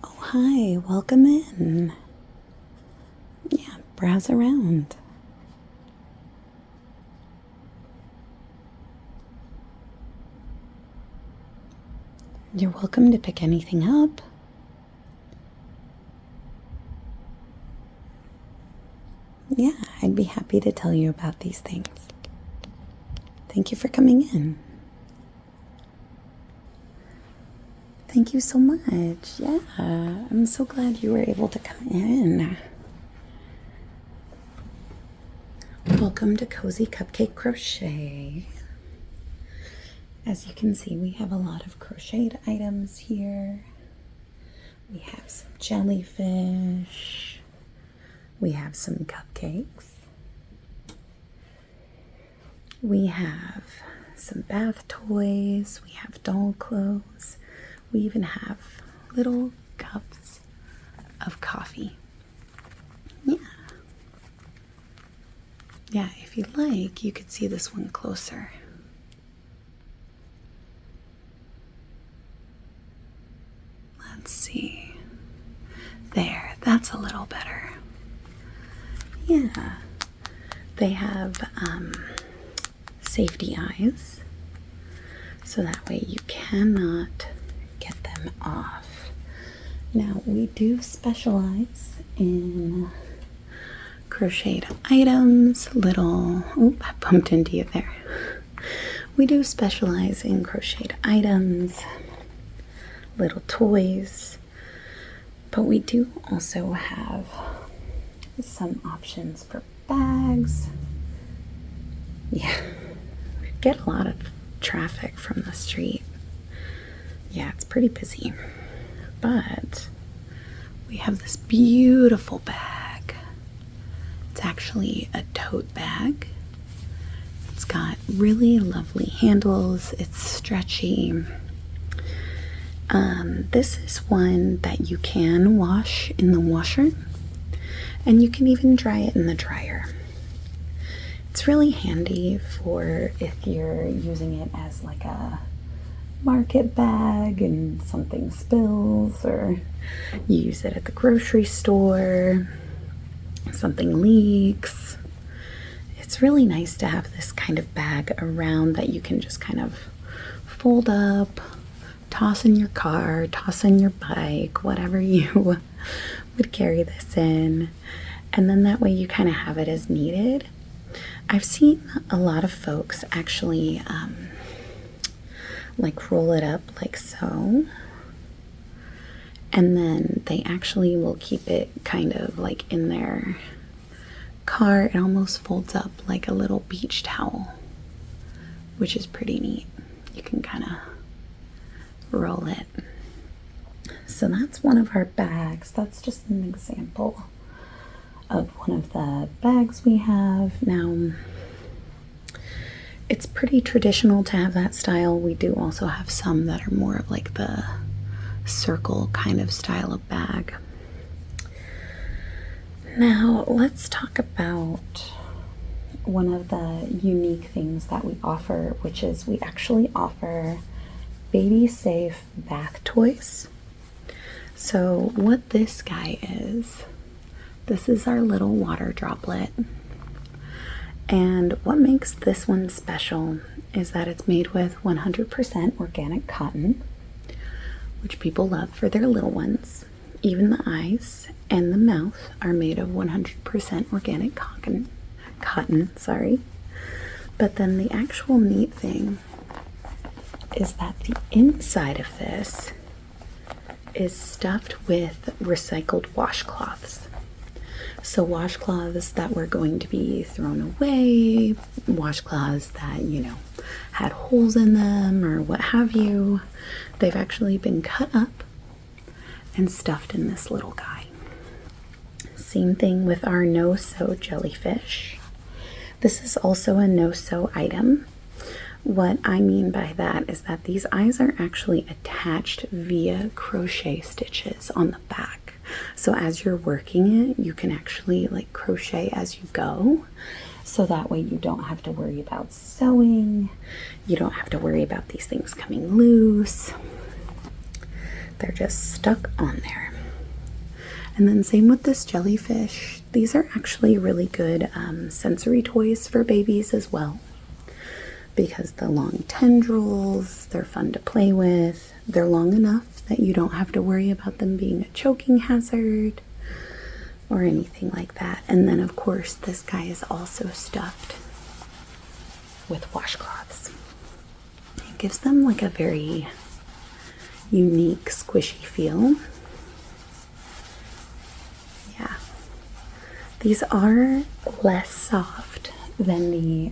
Oh, hi, welcome in. Yeah, browse around. You're welcome to pick anything up. Yeah, I'd be happy to tell you about these things. Thank you for coming in. Thank you so much. Yeah, I'm so glad you were able to come in. Welcome to Cozy Cupcake Crochet. As you can see, we have a lot of crocheted items here. We have some jellyfish. We have some cupcakes. We have some bath toys. We have doll clothes. We even have little cups of coffee. Yeah, if you'd like, you could see this one closer. Let's see. There, that's a little better. Yeah. They have safety eyes, so that way you cannot get them off. Now, we do specialize in crocheted items, oop, I bumped into you there. We do specialize in crocheted items, little toys, but we do also have some options for bags. Yeah, we get a lot of traffic from the street. Yeah, it's pretty busy, but we have this beautiful bag. It's actually a tote bag. It's got really lovely handles. It's stretchy. This is one that you can wash in the washer, and you can even dry it in the dryer. It's really handy for if you're using it as like a market bag and something spills, or you use it at the grocery store, something leaks. It's really nice to have this kind of bag around that you can just kind of fold up, toss in your car, toss in your bike, whatever you would carry this in. And then that way you kind of have it as needed. I've seen a lot of folks actually like roll it up like so. And then they actually will keep it kind of like in their car. It almost folds up like a little beach towel, which is pretty neat. You can kind of roll it. So that's one of our bags. That's just an example of one of the bags we have. Now, it's pretty traditional to have that style. We do also have some that are more of like the circle kind of style of bag. Now, let's talk about one of the unique things that we offer, which is we actually offer baby safe bath toys. So what this guy is, this is our little water droplet. And what makes this one special is that it's made with 100% organic cotton, which people love for their little ones. Even the eyes and the mouth are made of 100% organic cotton. But then the actual neat thing is that the inside of this is stuffed with recycled washcloths. So washcloths that were going to be thrown away, washcloths that, had holes in them or what have you, they've actually been cut up and stuffed in this little guy. Same thing with our no-sew jellyfish. This is also a no-sew item. What I mean by that is that these eyes are actually attached via crochet stitches on the back. So as you're working it, you can actually like crochet as you go. So that way you don't have to worry about sewing. You don't have to worry about these things coming loose. They're just stuck on there. And then same with this jellyfish. These are actually really good sensory toys for babies as well, because the long tendrils, they're fun to play with. They're long enough that you don't have to worry about them being a choking hazard or anything like that. And then of course this guy is also stuffed with washcloths. It gives them like a very unique squishy feel. Yeah, these are less soft than the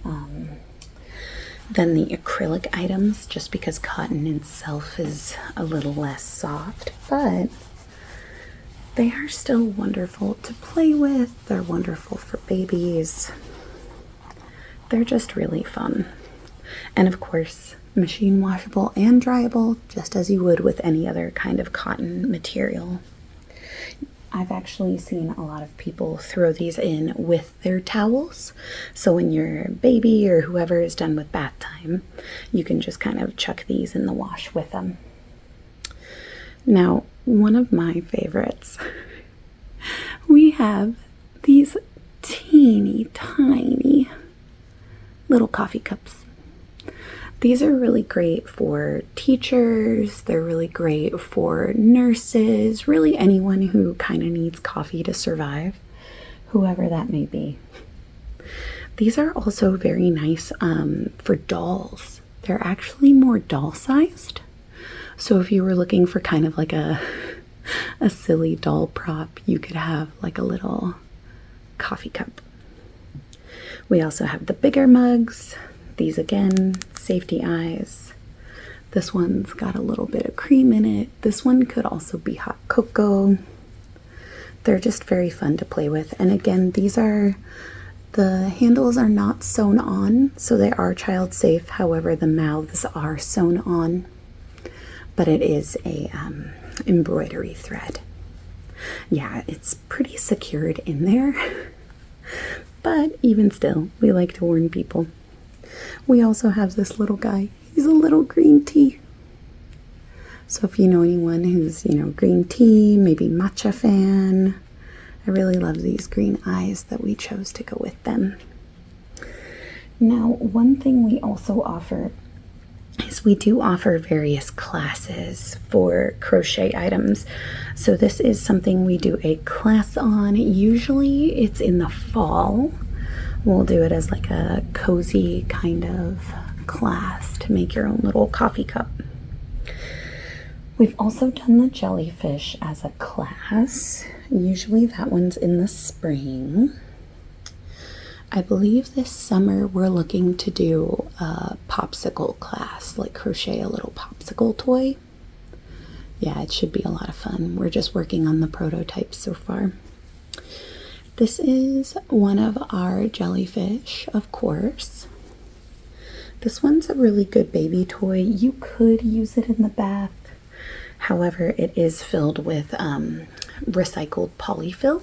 acrylic items, just because cotton itself is a little less soft, but they are still wonderful to play with. They're wonderful for babies. They're just really fun. And of course, machine washable and dryable, just as you would with any other kind of cotton material. I've actually seen a lot of people throw these in with their towels. So when your baby or whoever is done with bath time, you can just kind of chuck these in the wash with them. Now, one of my favorites, we have these teeny tiny little coffee cups. These are really great for teachers, they're really great for nurses, really anyone who kind of needs coffee to survive, whoever that may be. These are also very nice for dolls. They're actually more doll-sized. So if you were looking for kind of like a silly doll prop, you could have like a little coffee cup. We also have the bigger mugs. These again, safety eyes. This one's got a little bit of cream in it. This one could also be hot cocoa. They're just very fun to play with. And again, the handles are not sewn on, so they are child safe. However, the mouths are sewn on, but it is a embroidery thread. Yeah, it's pretty secured in there, but even still, we like to warn people. We also have this little guy. He's a little green tea. So if you know anyone who's, green tea, maybe matcha fan, I really love these green eyes that we chose to go with them. Now, one thing we also offer is we do offer various classes for crochet items. So this is something we do a class on. Usually it's in the fall. We'll do it as like a cozy kind of class to make your own little coffee cup. We've also done the jellyfish as a class. Usually that one's in the spring. I believe this summer we're looking to do a popsicle class, like crochet a little popsicle toy. Yeah, it should be a lot of fun. We're just working on the prototypes so far. This is one of our jellyfish, of course. This one's a really good baby toy. You could use it in the bath. However, it is filled with recycled polyfill.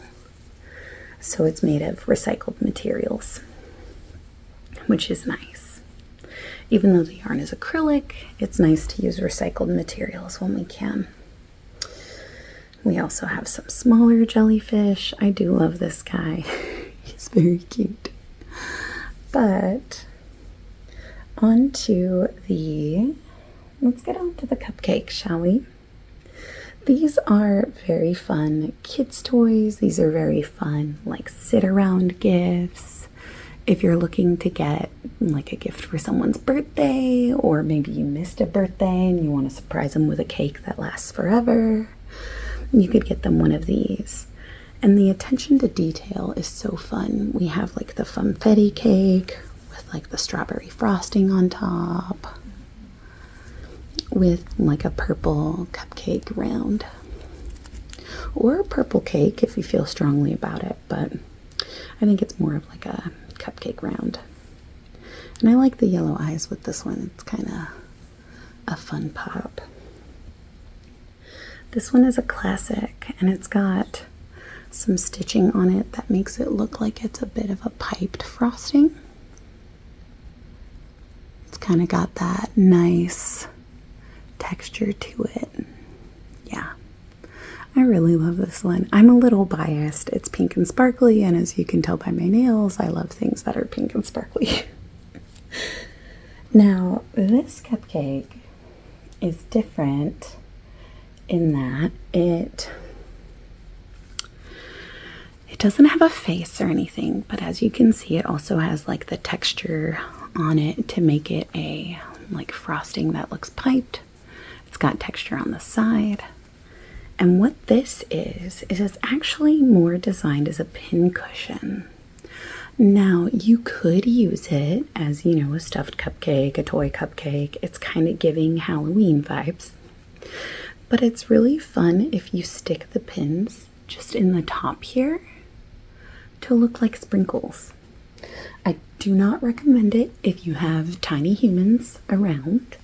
So it's made of recycled materials, which is nice. Even though the yarn is acrylic, it's nice to use recycled materials when we can. We also have some smaller jellyfish. I do love this guy. He's very cute. But let's get on to the cupcake, shall we? These are very fun kids' toys. These are very fun, like sit-around gifts. If you're looking to get like a gift for someone's birthday, or maybe you missed a birthday and you want to surprise them with a cake that lasts forever, you could get them one of these. And the attention to detail is so fun. We have like the funfetti cake with like the strawberry frosting on top, with like a purple cupcake round, or a purple cake if you feel strongly about it, but I think it's more of like a cupcake round. And I like the yellow eyes with this one. It's kind of a fun pop. This one is a classic, and it's got some stitching on it that makes it look like it's a bit of a piped frosting. It's kind of got that nice texture to it. Yeah, I really love this one. I'm a little biased. It's pink and sparkly, and as you can tell by my nails, I love things that are pink and sparkly. Now, this cupcake is different in that it doesn't have a face or anything, but as you can see, it also has like the texture on it to make it a like frosting that looks piped. It's got texture on the side. And what this is it's actually more designed as a pin cushion. Now, you could use it as, you know, a stuffed cupcake, a toy cupcake. It's kind of giving Halloween vibes. But it's really fun if you stick the pins just in the top here to look like sprinkles. I do not recommend it if you have tiny humans around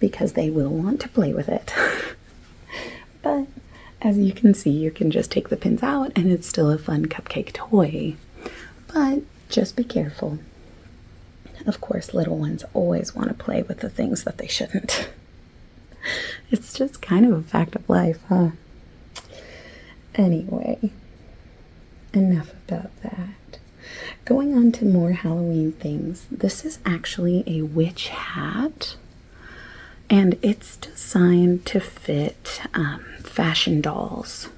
because they will want to play with it. But as you can see, you can just take the pins out and it's still a fun cupcake toy. But just be careful. Of course, little ones always want to play with the things that they shouldn't. It's just kind of a fact of life, huh? Anyway, enough about that. Going on to more Halloween things. This is actually a witch hat. And it's designed to fit fashion dolls.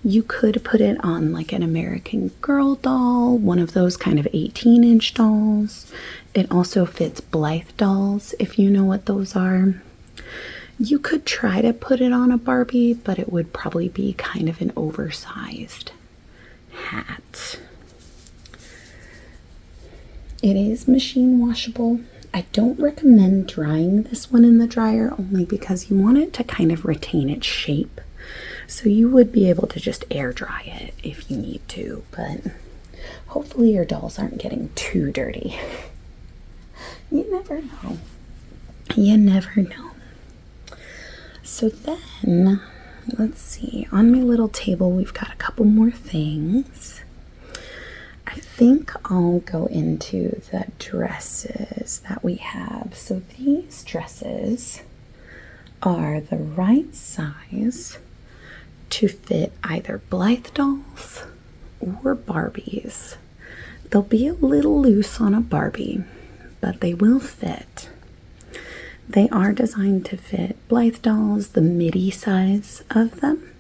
You could put it on like an American Girl doll, one of those kind of 18-inch dolls. It also fits Blythe dolls, if you know what those are. You could try to put it on a Barbie, but it would probably be kind of an oversized hat. It is machine washable. I don't recommend drying this one in the dryer only because you want it to kind of retain its shape. So you would be able to just air dry it if you need to, but hopefully your dolls aren't getting too dirty. You never know. You never know. So then, let's see. On my little table, we've got a couple more things. I think I'll go into the dresses that we have. So these dresses are the right size to fit either Blythe dolls or Barbies. They'll be a little loose on a Barbie, but they will fit. They are designed to fit Blythe dolls, the midi size of them.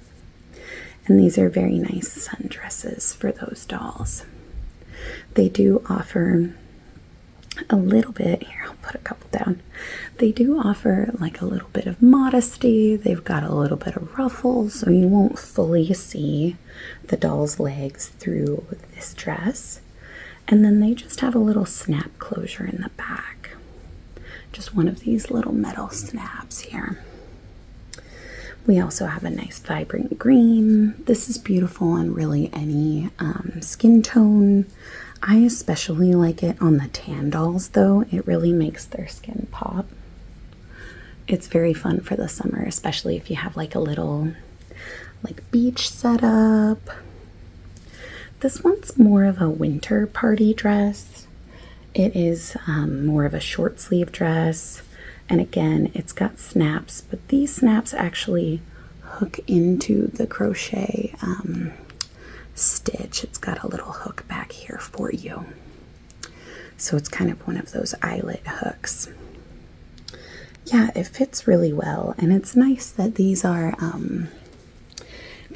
And these are very nice sundresses for those dolls. They do offer a little bit, here I'll put a couple down. They do offer like a little bit of modesty. They've got a little bit of ruffles, so you won't fully see the doll's legs through this dress. And then they just have a little snap closure in the back. Just one of these little metal snaps here. We also have a nice vibrant green. This is beautiful on really any skin tone. I especially like it on the tan dolls though. It really makes their skin pop. It's very fun for the summer, especially if you have like a little like beach setup. This one's more of a winter party dress. It is more of a short sleeve dress. And again, it's got snaps, but these snaps actually hook into the crochet stitch. It's got a little hook back here for you. So it's kind of one of those eyelet hooks. Yeah, it fits really well. And it's nice that these are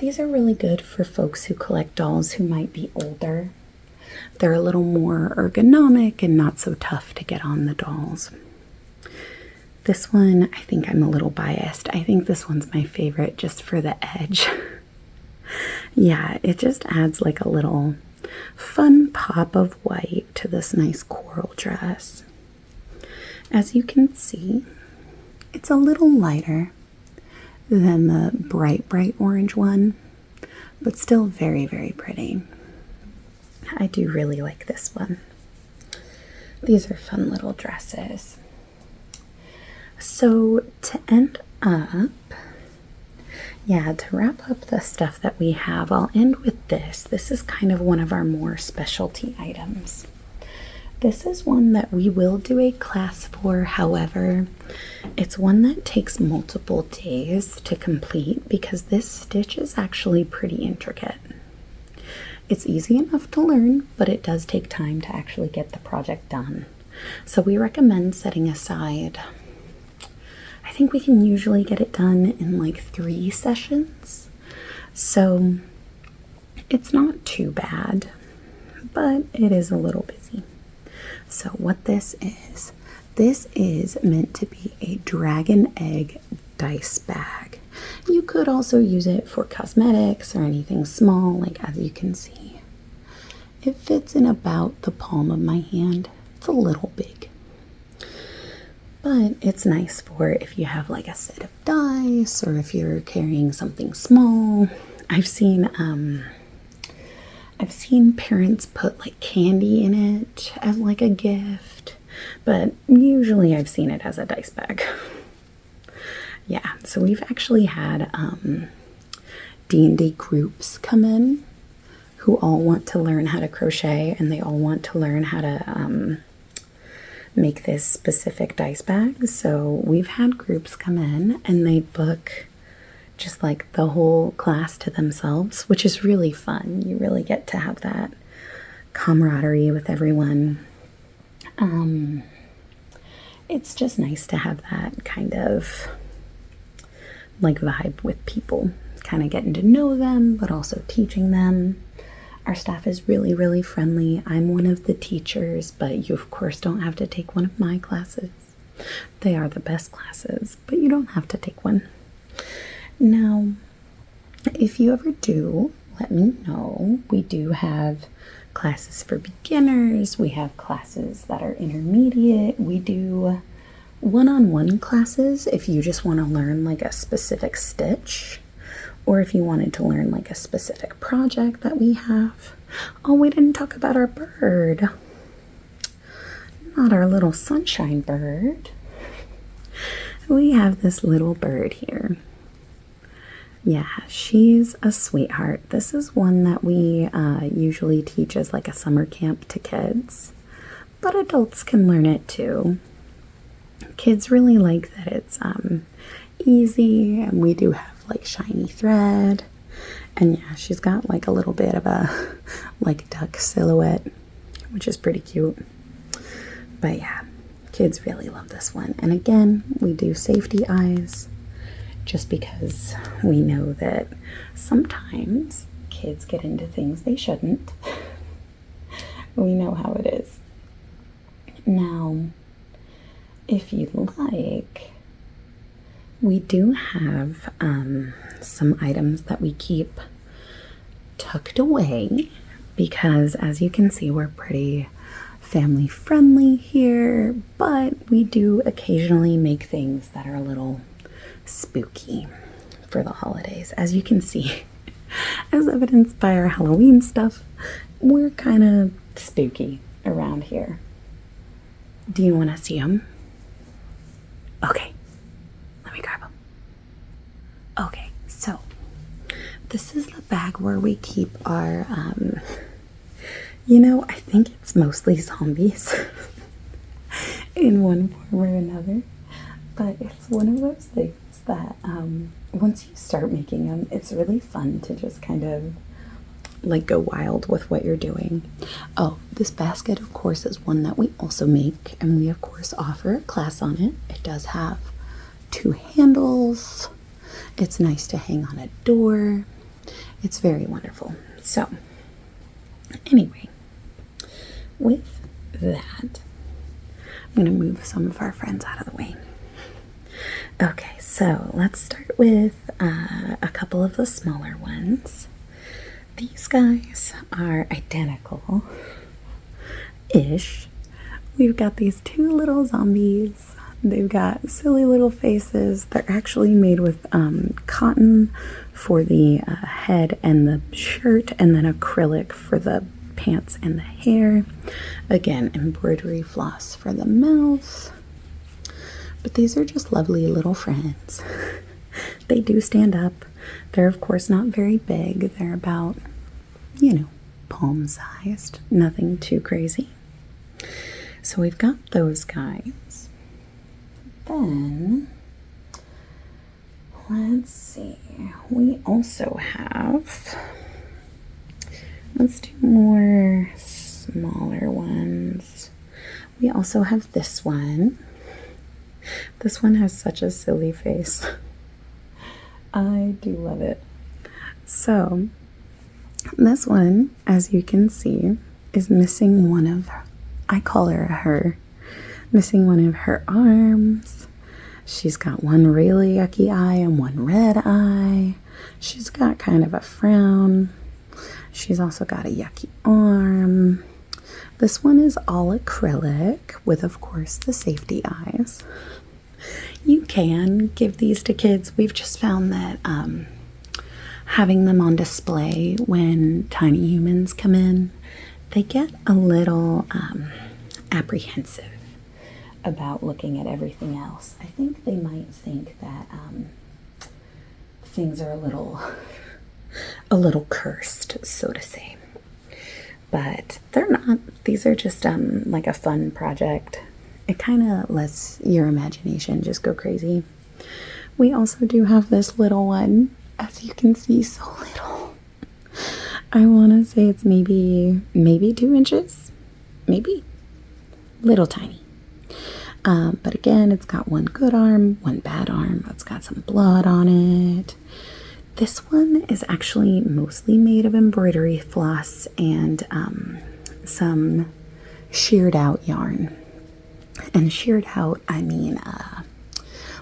really good for folks who collect dolls who might be older. They're a little more ergonomic and not so tough to get on the dolls. This one, I think I'm a little biased. I think this one's my favorite just for the edge. Yeah, it just adds like a little fun pop of white to this nice coral dress. As you can see, it's a little lighter than the bright orange one, but still very, very pretty. I do really like this one. These are fun little dresses. So to end up, to wrap up the stuff that we have, I'll end with this. This is kind of one of our more specialty items. This is one that we will do a class for. However, it's one that takes multiple days to complete because this stitch is actually pretty intricate. It's easy enough to learn, but it does take time to actually get the project done. So we recommend setting aside, I think we can usually get it done in like 3 sessions. So it's not too bad, but it is a little busy. So what this is meant to be a dragon egg dice bag. You could also use it for cosmetics or anything small, like as you can see. It fits in about the palm of my hand. It's a little big, but it's nice for if you have like a set of dice or if you're carrying something small. I've seen parents put like candy in it as like a gift, but usually I've seen it as a dice bag. Yeah, so we've actually had D&D groups come in who all want to learn how to crochet, and they all want to learn how to make this specific dice bag. So we've had groups come in and they book just like the whole class to themselves, which is really fun. You really get to have that camaraderie with everyone. It's just nice to have that kind of like vibe with people, kind of getting to know them, but also teaching them. Our staff is really, really friendly. I'm one of the teachers, but you of course don't have to take one of my classes. They are the best classes, but you don't have to take one. Now, if you ever do, let me know. We do have classes for beginners. We have classes that are intermediate. We do one-on-one classes if you just want to learn like a specific stitch, or if you wanted to learn like a specific project that we have. Oh, we didn't talk about our bird. Not our little sunshine bird. We have this little bird here. Yeah, she's a sweetheart. This is one that we usually teach as like a summer camp to kids, but adults can learn it too. Kids really like that it's easy, and we do have like shiny thread, and yeah, she's got like a little bit of a like duck silhouette, which is pretty cute. But yeah, kids really love this one. And again, we do safety eyes, just because we know that sometimes kids get into things they shouldn't. We know how it is. Now, if you like, we do have some items that we keep tucked away because, as you can see, we're pretty family friendly here, but we do occasionally make things that are a little spooky for the holidays. As you can see, as evidenced by our Halloween stuff, we're kind of spooky around here. Do you want to see them? Okay, let me grab them. Okay, so this is the bag where we keep our, I think it's mostly zombies in one form or another, but it's one of those things that once you start making them, it's really fun to just kind of like go wild with what you're doing. Oh, this basket, of course, is one that we also make, and we of course offer a class on it. It does have 2 handles. It's nice to hang on a door. It's very wonderful. So anyway, with that, I'm going to move some of our friends out of the way. Okay, so let's start with a couple of the smaller ones. These guys are identical-ish. We've got these 2 little zombies. They've got silly little faces. They're actually made with cotton for the head and the shirt, and then acrylic for the pants and the hair. Again, embroidery floss for the mouth. But these are just lovely little friends. They do stand up. They're of course not very big. They're about, palm-sized. Nothing too crazy. So we've got those guys. Then, let's see, we also have, let's do more smaller ones. We also have this one. This one has such a silly face. I do love it. So, this one, as you can see, is missing one of, I call her, missing one of her arms. She's got one really yucky eye and one red eye. She's got kind of a frown. She's also got a yucky arm. This one is all acrylic with, of course, the safety eyes. You can give these to kids. We've just found that having them on display when tiny humans come in, they get a little apprehensive about looking at everything else. I think they might think that things are a little cursed, so to say. But they're not. These are just like a fun project. It kind of lets your imagination just go crazy. We also do have this little one, as you can see, so little. I want to say it's maybe 2 inches, maybe little tiny. But again, it's got one good arm, one bad arm. It's got some blood on it. This one is actually mostly made of embroidery floss and some sheared out yarn. And sheared out, I mean,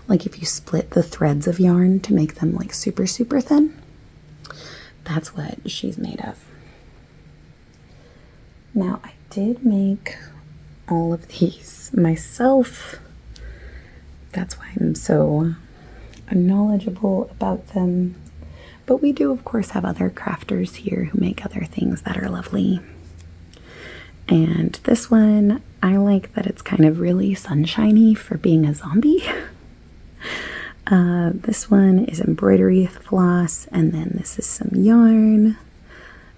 like if you split the threads of yarn to make them like super, super thin. That's what she's made of. Now, I did make all of these myself. That's why I'm so knowledgeable about them. But we do, of course, have other crafters here who make other things that are lovely. And this one, I like that it's kind of really sunshiny for being a zombie. This one is embroidery floss, and then this is some yarn,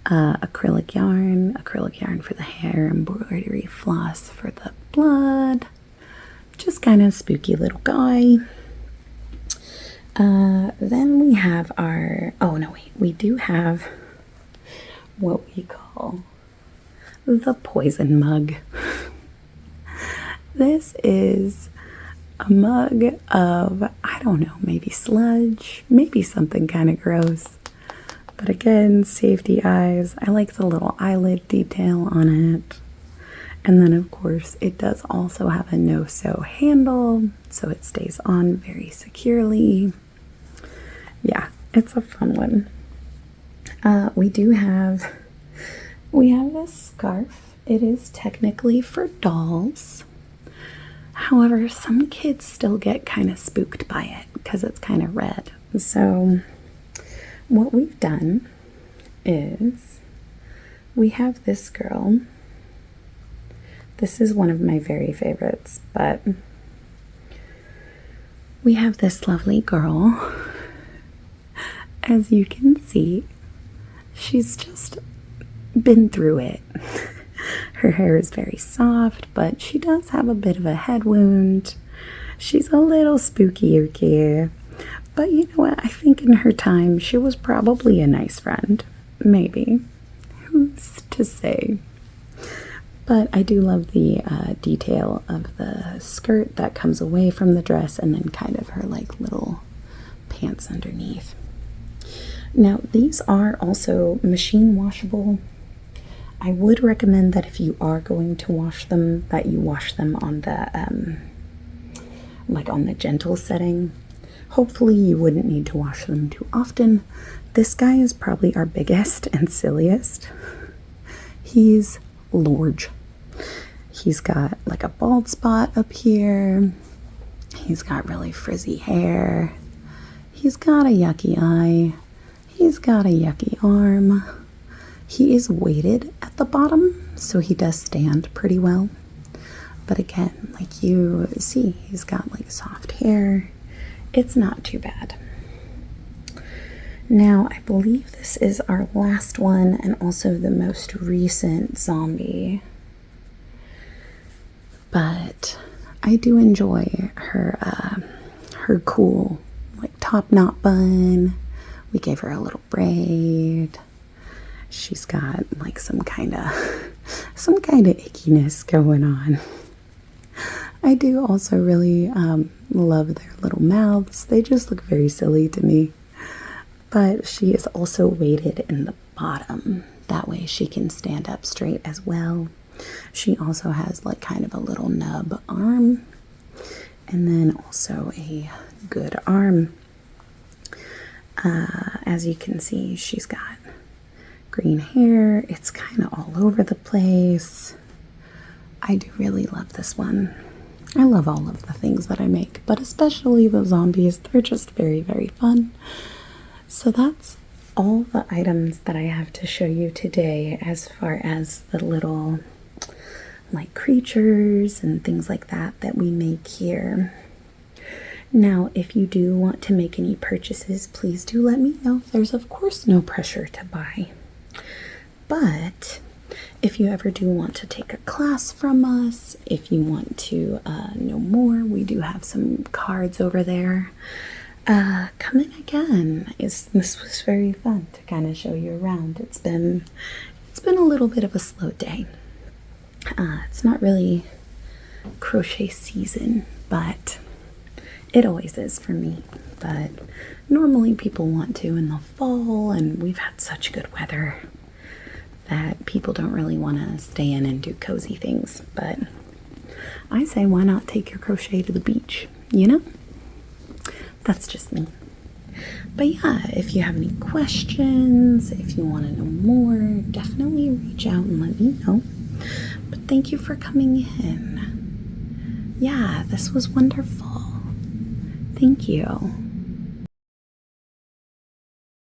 acrylic yarn for the hair, embroidery floss for the blood. Just kind of spooky little guy. Then we have our, we do have what we call the poison mug. This is a mug of, I don't know, maybe sludge, maybe something kind of gross. But again, safety eyes. I like the little eyelid detail on it. And then, of course, it does also have a no-sew handle, so it stays on very securely. Yeah, it's a fun one. We have this scarf. It is technically for dolls. However, some kids still get kind of spooked by it because it's kind of red. So what we've done is we have this girl. This is one of my very favorites, but we have this lovely girl. As you can see, she's just been through it. Her hair is very soft, but she does have a bit of a head wound. She's a little spooky, okay? But you know what? I think in her time, she was probably a nice friend. Maybe. Who's to say? But I do love the detail of the skirt that comes away from the dress and then kind of her like little pants underneath. Now, these are also machine washable. I would recommend that if you are going to wash them, that you wash them on the, like on the gentle setting. Hopefully you wouldn't need to wash them too often. This guy is probably our biggest and silliest. He's large. He's got like a bald spot up here. He's got really frizzy hair. He's got a yucky eye. He's got a yucky arm. He is weighted at the bottom, so he does stand pretty well. But again, like you see, he's got like soft hair. It's not too bad. Now, I believe this is our last one and also the most recent zombie. But I do enjoy her cool like top knot bun. We gave her a little braid. She's got like some kind of ickiness going on. I do also really love their little mouths. They just look very silly to me. But she is also weighted in the bottom. That way she can stand up straight as well. She also has like kind of a little nub arm. And then also a good arm. As you can see, she's got green hair. It's kind of all over the place. I do really love this one. I love all of the things that I make, but especially the zombies. They're just very, very fun. So that's all the items that I have to show you today as far as the little like creatures and things like that that we make here. Now, if you do want to make any purchases, please do let me know. There's of course no pressure to buy. But if you ever do want to take a class from us, if you want to know more, we do have some cards over there. Come in again. This was very fun to kind of show you around. It's been a little bit of a slow day. It's not really crochet season, but it always is for me. But normally people want to in the fall, and we've had such good weather that people don't really want to stay in and do cozy things. But I say, why not take your crochet to the beach, you know? That's just me. But yeah, if you have any questions, if you want to know more, definitely reach out and let me know. But thank you for coming in. Yeah, this was wonderful. Thank you.